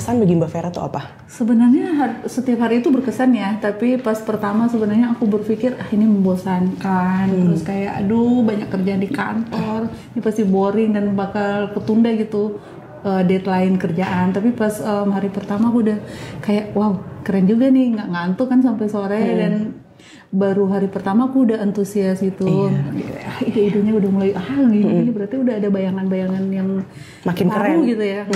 berkesan bagi Mbak Vera tuh apa? Sebenarnya setiap hari itu berkesan ya, tapi pas pertama sebenarnya aku berpikir ini membosankan, terus kayak aduh banyak kerjaan di kantor, ini pasti boring dan bakal ketunda gitu deadline kerjaan. Tapi pas hari pertama aku udah kayak wow keren juga nih, nggak ngantuk kan sampai sore dan baru hari pertama aku udah antusias gitu. Ide-idenya udah mulai ini berarti udah ada bayangan-bayangan yang makin baru keren gitu ya.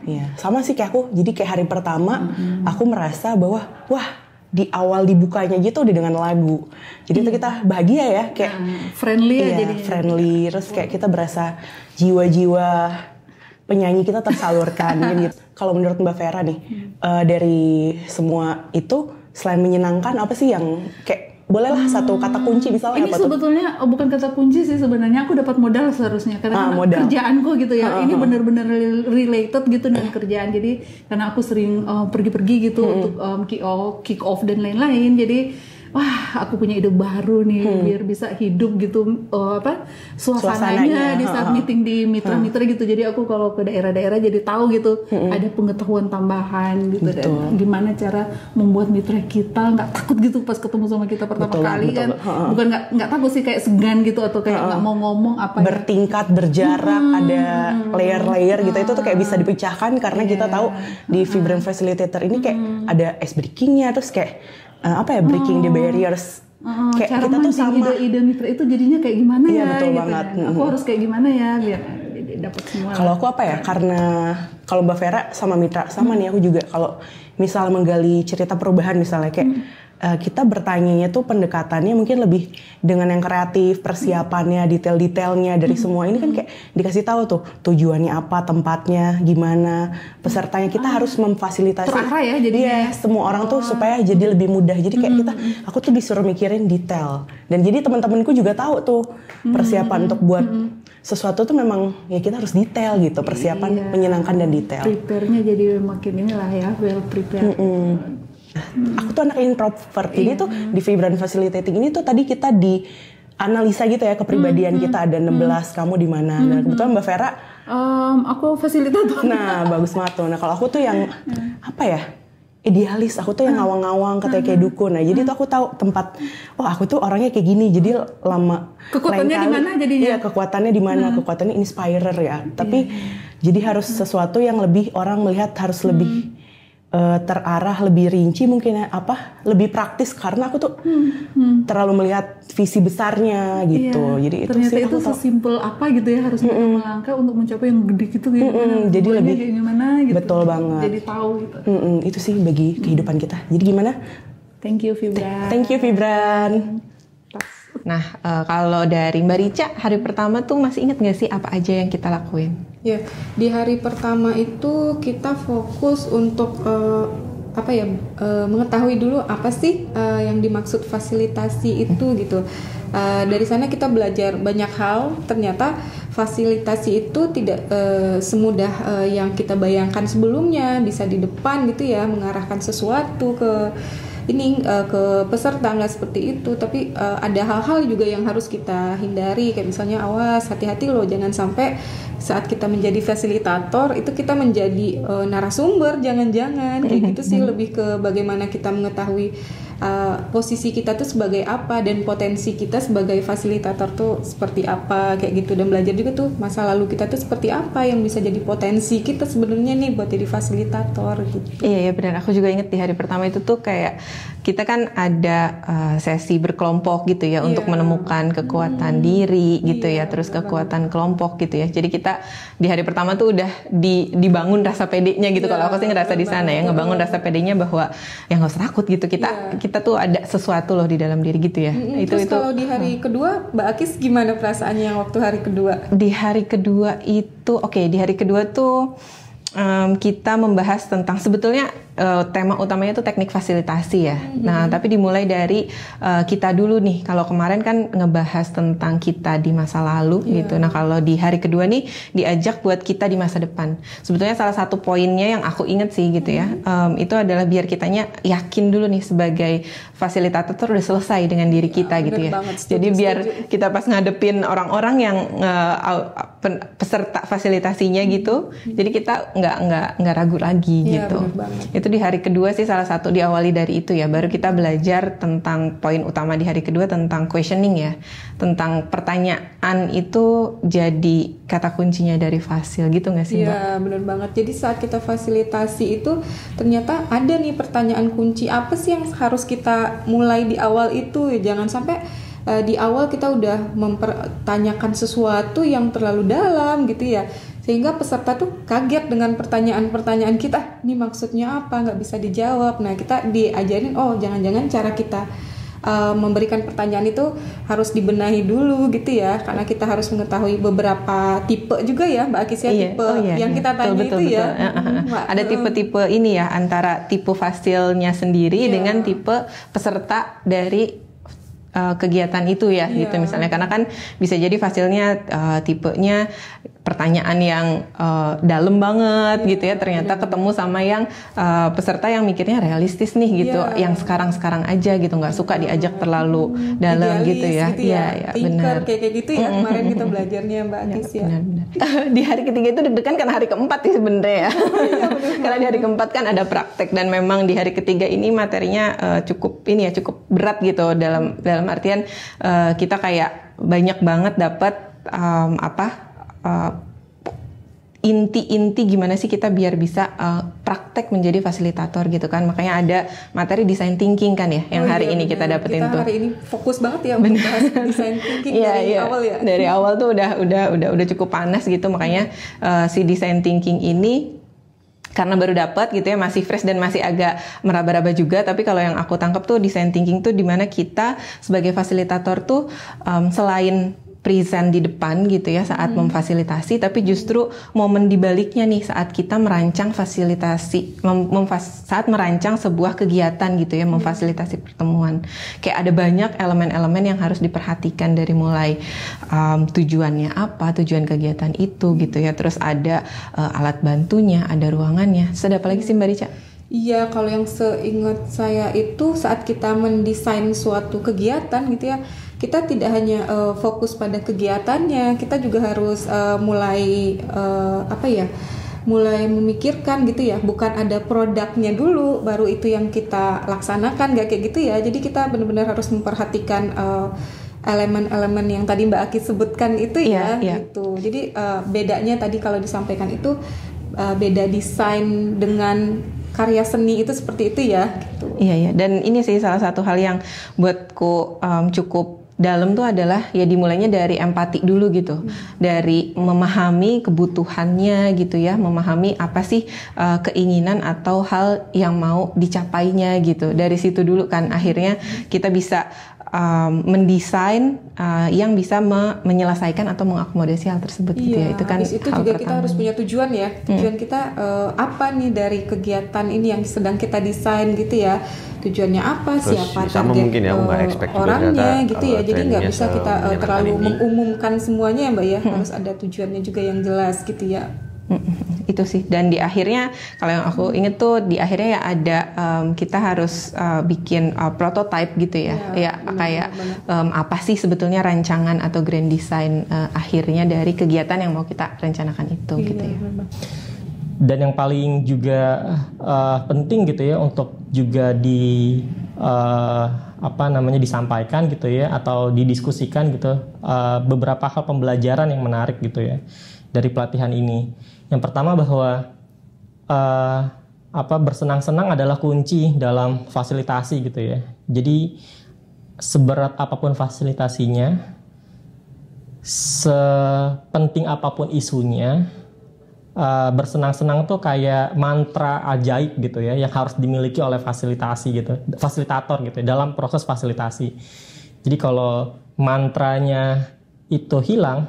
Iya, sama sih kayak aku. Jadi kayak hari pertama aku merasa bahwa wah di awal dibukanya gitu udah dengan lagu. Jadi itu kita bahagia ya, kayak friendly ya jadi. Friendly, terus kayak kita berasa jiwa-jiwa penyanyi kita tersalurkan gitu. Kalau menurut Mbak Vera nih, dari semua itu selain menyenangkan apa sih yang kayak bolehlah satu kata kunci misalnya ini apa tuh? Sebetulnya bukan kata kunci sih sebenarnya, aku dapat modal seharusnya karena modal. kerjaanku gitu ya. Ini benar-benar related gitu dengan kerjaan. Jadi karena aku sering pergi-pergi gitu untuk kick off dan lain-lain. Jadi wah aku punya ide baru nih biar bisa hidup gitu suasananya di saat meeting di mitra-mitra gitu. Jadi aku kalau ke daerah-daerah jadi tahu gitu ada pengetahuan tambahan gitu. Dan gimana cara membuat mitra kita nggak takut gitu pas ketemu sama kita pertama kali kan. Bukan nggak takut sih, kayak segan gitu atau kayak nggak mau ngomong apa bertingkat berjarak ada layer-layer gitu. Itu tuh kayak bisa dipecahkan karena kita tahu di Vibrant Facilitator ini kayak ada ice breakingnya, terus kayak breaking the barriers. Kayak kita tuh sama ide-ide mitra itu jadinya kayak gimana ya? Betul gitu banget. Ya. Aku harus kayak gimana ya biar dapat semua. Kalau aku karena kalau Mbak Vera sama mitra sama nih aku juga kalau misal menggali cerita perubahan misalnya kayak kita bertanyanya tuh pendekatannya mungkin lebih dengan yang kreatif, persiapannya, detail-detailnya dari semua ini kan kayak dikasih tahu tuh tujuannya apa, tempatnya gimana, pesertanya kita harus memfasilitasi. Terarah ya jadinya. Semua orang tuh supaya jadi lebih mudah. Jadi kayak aku tuh disuruh mikirin detail. Dan jadi teman-temanku juga tahu tuh persiapan untuk buat sesuatu tuh memang ya kita harus detail gitu, persiapan menyenangkan dan detail. Prepare-nya jadi makin inilah ya, well prepared. Aku tuh anak introvert, jadi tuh di Vibrant Facilitating ini tuh tadi kita di analisa gitu ya kepribadian kita ada 16, kamu di mana? Nah, kebetulan Mbak Vera, aku fasilitator. Nah, bagus banget tuh. Nah, kalau aku tuh yang idealis, aku tuh yang ngawang-ngawang kayak dukun. Nah, jadi tuh aku tahu tempat. Oh, aku tuh orangnya kayak gini. Jadi kekuatannya di mana jadinya? Iya, kekuatannya di mana? Kekuatannya inspirer ya. Tapi jadi harus sesuatu yang lebih orang melihat harus lebih terarah, lebih rinci mungkin ya, lebih praktis karena aku tuh terlalu melihat visi besarnya gitu. Jadi ternyata itu sesimpel apa gitu ya harus melangkah untuk mencapai yang gede gitu. Jadi lebih kayak gimana gitu. Betul banget. Jadi tahu gitu. Itu sih bagi kehidupan kita. Jadi gimana? Thank you Vibran. Thank you Vibran. Nah, kalau dari Mbak Rica, hari pertama tuh masih ingat nggak sih apa aja yang kita lakuin? Ya, di hari pertama itu kita fokus untuk mengetahui dulu apa sih yang dimaksud fasilitasi itu gitu. Dari sana kita belajar banyak hal. Ternyata fasilitasi itu tidak semudah yang kita bayangkan sebelumnya. Bisa di depan gitu ya, mengarahkan sesuatu ke ke peserta, nggak seperti itu. Tapi ada hal-hal juga yang harus kita hindari, kayak misalnya awas, hati-hati loh, jangan sampai saat kita menjadi fasilitator itu kita menjadi narasumber, jangan-jangan kayak gitu sih. Lebih ke bagaimana kita mengetahui posisi kita tuh sebagai apa dan potensi kita sebagai fasilitator tuh seperti apa kayak gitu, dan belajar juga tuh masa lalu kita tuh seperti apa yang bisa jadi potensi kita sebenarnya nih buat jadi fasilitator gitu. Iya benar, aku juga inget di hari pertama itu tuh kayak kita kan ada sesi berkelompok gitu ya untuk menemukan kekuatan diri gitu ya, terus kekuatan kelompok gitu ya. Jadi kita di hari pertama tuh udah dibangun rasa pedenya gitu. Kalau aku sih ngerasa di sana ya, ngebangun rasa pedenya bahwa ya nggak usah takut gitu, kita tuh ada sesuatu loh di dalam diri gitu ya. Terus kalau di hari kedua Mbak Akis gimana perasaannya waktu hari kedua? Di hari kedua itu di hari kedua tuh kita membahas tentang sebetulnya tema utamanya tuh teknik fasilitasi ya. Nah, tapi dimulai dari kita dulu nih. Kalau kemarin kan ngebahas tentang kita di masa lalu gitu. Nah, kalau di hari kedua nih diajak buat kita di masa depan. Sebetulnya salah satu poinnya yang aku inget sih gitu ya, itu adalah biar kitanya yakin dulu nih sebagai fasilitator tuh udah selesai dengan diri kita gitu ya. Jadi biar kita pas ngadepin orang-orang yang peserta fasilitasinya gitu, jadi kita nggak ragu lagi gitu. Itu di hari kedua sih salah satu diawali dari itu ya. Baru kita belajar tentang poin utama di hari kedua tentang questioning ya, tentang pertanyaan itu jadi kata kuncinya dari fasil gitu nggak sih Mbak? Iya benar banget. Jadi saat kita fasilitasi itu ternyata ada nih pertanyaan kunci apa sih yang harus kita mulai di awal itu. Jangan sampai di awal kita udah mempertanyakan sesuatu yang terlalu dalam gitu ya, sehingga peserta tuh kaget dengan pertanyaan-pertanyaan kita. Ini maksudnya apa? Nggak bisa dijawab. Nah kita diajarin, oh jangan-jangan cara kita memberikan pertanyaan itu harus dibenahi dulu gitu ya, karena kita harus mengetahui beberapa tipe juga ya Mbak Akis ya, tipe yang kita tanya betul, itu ya. Ada tipe-tipe ini ya, antara tipe fasilnya sendiri dengan tipe peserta dari kegiatan itu ya gitu misalnya, karena kan bisa jadi fasilnya tipenya pertanyaan yang dalam banget gitu ya, ternyata ketemu sama yang peserta yang mikirnya realistis nih gitu, yang sekarang-sekarang aja gitu, nggak suka diajak terlalu dalam gitu ya. Iya benar. Kayak gitu ya kemarin kita belajarnya Mbak Akis ya. Benar. Di hari ketiga itu deg-degan karena hari keempat sih sebenarnya ya. Karena di hari keempat kan ada praktek, dan memang di hari ketiga ini materinya cukup berat gitu, dalam artian kita kayak banyak banget dapat inti-inti gimana sih kita biar bisa praktek menjadi fasilitator gitu kan. Makanya ada materi design thinking kan ya, yang hari ini kita dapetin tuh. Hari ini fokus banget ya untuk bahas design thinking dari awal ya. Dari awal tuh udah cukup panas gitu, makanya si design thinking ini karena baru dapat gitu ya, masih fresh dan masih agak meraba-raba juga. Tapi kalau yang aku tangkap tuh design thinking tuh dimana kita sebagai fasilitator tuh selain present di depan gitu ya saat memfasilitasi, tapi justru momen dibaliknya nih saat kita merancang fasilitasi, saat merancang sebuah kegiatan gitu ya, memfasilitasi pertemuan. Kayak ada banyak elemen-elemen yang harus diperhatikan, dari mulai tujuannya apa, tujuan kegiatan itu gitu ya, terus ada alat bantunya, ada ruangannya. Terus ada apa lagi sih Mbak Rica? Iya, kalau yang seingat saya itu saat kita mendesain suatu kegiatan gitu ya, kita tidak hanya fokus pada kegiatannya, kita juga harus mulai memikirkan gitu ya, bukan ada produknya dulu baru itu yang kita laksanakan, gak kayak gitu ya. Jadi kita benar-benar harus memperhatikan elemen-elemen yang tadi Mbak Aki sebutkan itu ya, gitu. Jadi bedanya tadi kalau disampaikan itu beda desain dengan karya seni itu seperti itu ya. Gitu. Iya. Dan ini sih salah satu hal yang buatku cukup dalam tuh adalah ya dimulainya dari empati dulu gitu, dari memahami kebutuhannya gitu ya, memahami apa sih keinginan atau hal yang mau dicapainya gitu. Dari situ dulu kan akhirnya kita bisa mendesain yang bisa menyelesaikan atau mengakomodasi hal tersebut gitu ya. Itu kan itu juga kita harus punya tujuan ya. Tujuan kita apa nih dari kegiatan ini yang sedang kita desain gitu ya. Tujuannya apa, terus siapa target orangnya gitu ya. Jadi nggak bisa kita terlalu mengumumkan semuanya ya Mbak ya. Harus ada tujuannya juga yang jelas gitu ya. Itu sih. Dan di akhirnya kalau yang aku inget tuh di akhirnya ya ada kita harus bikin prototype gitu ya. Kayak apa sih sebetulnya rancangan atau grand design akhirnya dari kegiatan yang mau kita rencanakan itu gitu ya. Dan yang paling juga penting gitu ya untuk juga disampaikan gitu ya, atau didiskusikan gitu, beberapa hal pembelajaran yang menarik gitu ya dari pelatihan ini. Yang pertama bahwa bersenang-senang adalah kunci dalam fasilitasi gitu ya. Jadi seberat apapun fasilitasinya, sepenting apapun isunya, bersenang-senang tuh kayak mantra ajaib gitu ya, yang harus dimiliki oleh fasilitator gitu ya, dalam proses fasilitasi. Jadi kalau mantranya itu hilang,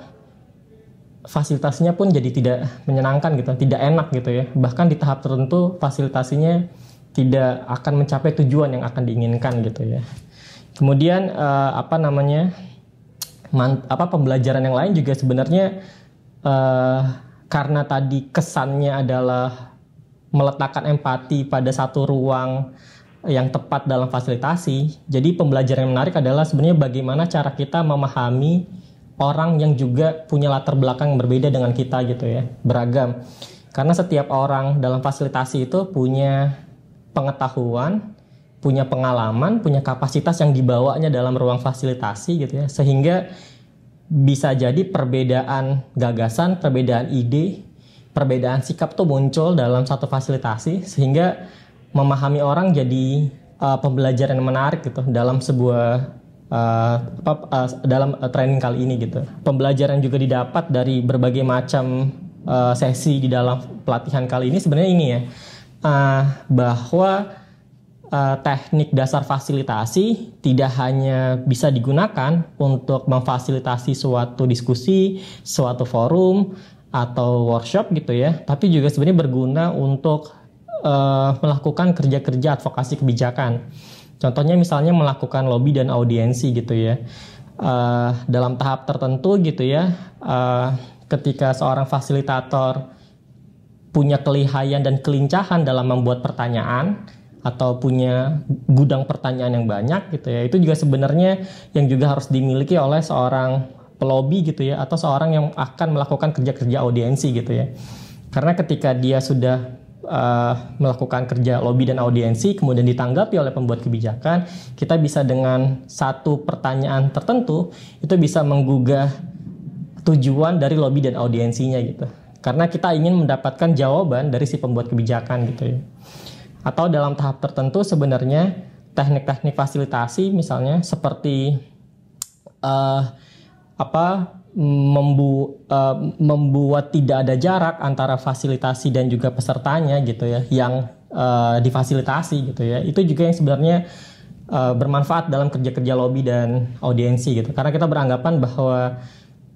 fasilitasinya pun jadi tidak menyenangkan gitu, tidak enak gitu ya. Bahkan di tahap tertentu fasilitasinya tidak akan mencapai tujuan yang akan diinginkan gitu ya. Kemudian pembelajaran yang lain juga sebenarnya karena tadi kesannya adalah meletakkan empati pada satu ruang yang tepat dalam fasilitasi. Jadi pembelajaran yang menarik adalah sebenarnya bagaimana cara kita memahami orang yang juga punya latar belakang yang berbeda dengan kita gitu ya, beragam. Karena setiap orang dalam fasilitasi itu punya pengetahuan, punya pengalaman, punya kapasitas yang dibawanya dalam ruang fasilitasi gitu ya. Sehingga bisa jadi perbedaan gagasan, perbedaan ide, perbedaan sikap tuh muncul dalam satu fasilitasi, sehingga memahami orang jadi pembelajaran yang menarik gitu dalam sebuah dalam training kali ini gitu. Pembelajaran juga didapat dari berbagai macam sesi di dalam pelatihan kali ini sebenarnya ini ya, bahwa teknik dasar fasilitasi tidak hanya bisa digunakan untuk memfasilitasi suatu diskusi, suatu forum atau workshop gitu ya, tapi juga sebenarnya berguna untuk melakukan kerja-kerja advokasi kebijakan. Contohnya misalnya melakukan lobby dan audiensi gitu ya. Dalam tahap tertentu gitu ya, ketika seorang fasilitator punya kelihayan dan kelincahan dalam membuat pertanyaan atau punya gudang pertanyaan yang banyak gitu ya, itu juga sebenarnya yang juga harus dimiliki oleh seorang pelobi gitu ya, atau seorang yang akan melakukan kerja-kerja audiensi gitu ya. Karena ketika dia sudah melakukan kerja lobby dan audiensi kemudian ditanggapi oleh pembuat kebijakan, kita bisa dengan satu pertanyaan tertentu itu bisa menggugah tujuan dari lobby dan audiensinya gitu. Karena kita ingin mendapatkan jawaban dari si pembuat kebijakan gitu ya. Atau dalam tahap tertentu sebenarnya teknik-teknik fasilitasi misalnya seperti membuat tidak ada jarak antara fasilitasi dan juga pesertanya gitu ya, yang difasilitasi gitu ya, itu juga yang sebenarnya bermanfaat dalam kerja-kerja lobby dan audiensi gitu. Karena kita beranggapan bahwa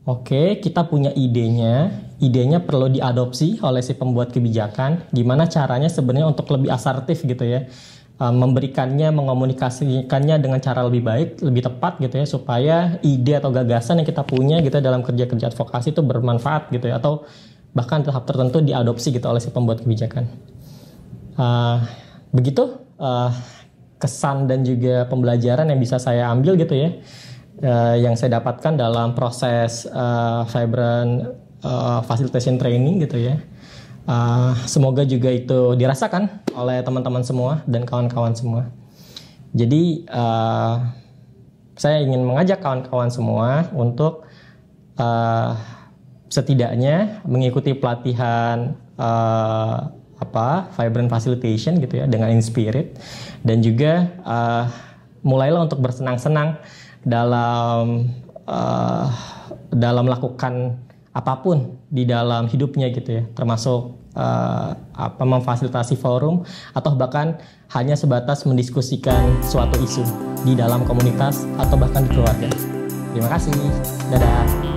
oke, kita punya idenya perlu diadopsi oleh si pembuat kebijakan, gimana caranya sebenarnya untuk lebih asertif gitu ya, memberikannya, mengomunikasikannya dengan cara lebih baik, lebih tepat gitu ya, supaya ide atau gagasan yang kita punya gitu dalam kerja-kerja advokasi itu bermanfaat gitu ya, atau bahkan tahap tertentu diadopsi gitu oleh si pembuat kebijakan. Begitu kesan dan juga pembelajaran yang bisa saya ambil gitu ya, yang saya dapatkan dalam proses Vibrant Facilitation Training gitu ya. Semoga juga itu dirasakan oleh teman-teman semua dan kawan-kawan semua. Jadi saya ingin mengajak kawan-kawan semua untuk setidaknya mengikuti pelatihan Vibrant Facilitation gitu ya dengan Inspirit, dan juga mulailah untuk bersenang-senang dalam melakukan apapun di dalam hidupnya gitu ya, termasuk memfasilitasi forum atau bahkan hanya sebatas mendiskusikan suatu isu di dalam komunitas atau bahkan di keluarga. Terima kasih. Dadah.